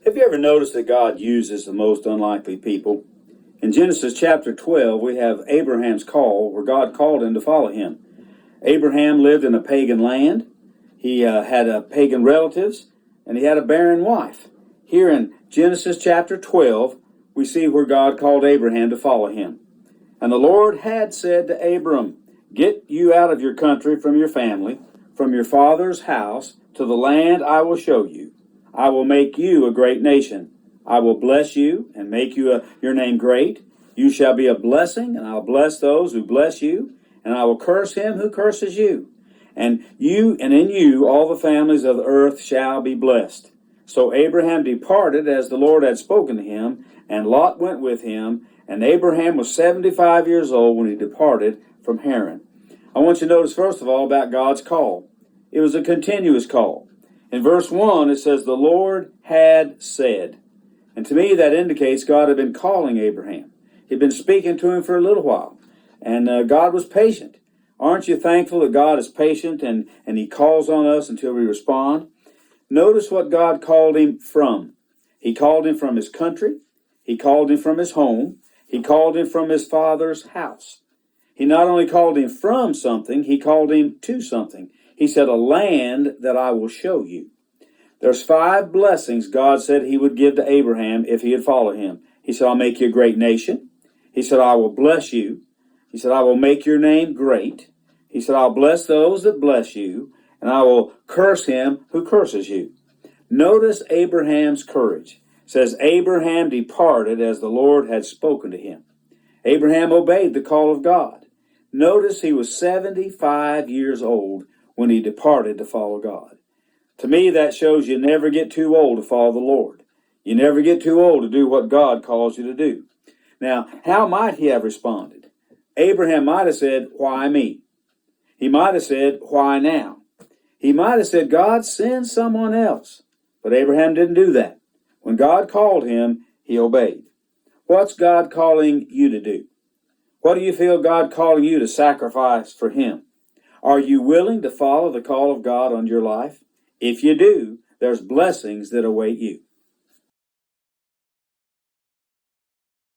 Have you ever noticed that God uses the most unlikely people? In Genesis chapter 12, we have Abraham's call, where God called him to follow him. Abraham lived in a pagan land. He had pagan relatives, and he had a barren wife. Here in Genesis chapter 12, we see where God called Abraham to follow him. And the Lord had said to Abram, "Get you out of your country, from your family, from your father's house, to the land I will show you. I will make you a great nation. I will bless you and make your name great. You shall be a blessing, and I'll bless those who bless you, and I will curse him who curses you. And in you all the families of the earth shall be blessed." So Abraham departed as the Lord had spoken to him, and Lot went with him, and Abraham was 75 years old when he departed from Haran. I want you to notice, first of all, about God's call. It was a continuous call. In verse 1, it says, "The Lord had said." And to me, that indicates God had been calling Abraham. He'd been speaking to him for a little while. And God was patient. Aren't you thankful that God is patient and he calls on us until we respond? Notice what God called him from. He called him from his country. He called him from his home. He called him from his father's house. He not only called him from something, he called him to something. He said, "A land that I will show you." There's 5 blessings God said he would give to Abraham if he had followed him. He said, "I'll make you a great nation." He said, "I will bless you." He said, "I will make your name great." He said, "I'll bless those that bless you, and I will curse him who curses you." Notice Abraham's courage. It says, Abraham departed as the Lord had spoken to him. Abraham obeyed the call of God. Notice he was 75 years old when he departed to follow God. To me, that shows you never get too old to follow the Lord. You never get too old to do what God calls you to do. Now, how might he have responded? Abraham might have said, "Why me?" He might have said, "Why now?" He might have said, "God, send someone else." But Abraham didn't do that. When God called him, he obeyed. What's God calling you to do? What do you feel God calling you to sacrifice for him? Are you willing to follow the call of God on your life? If you do, there's blessings that await you.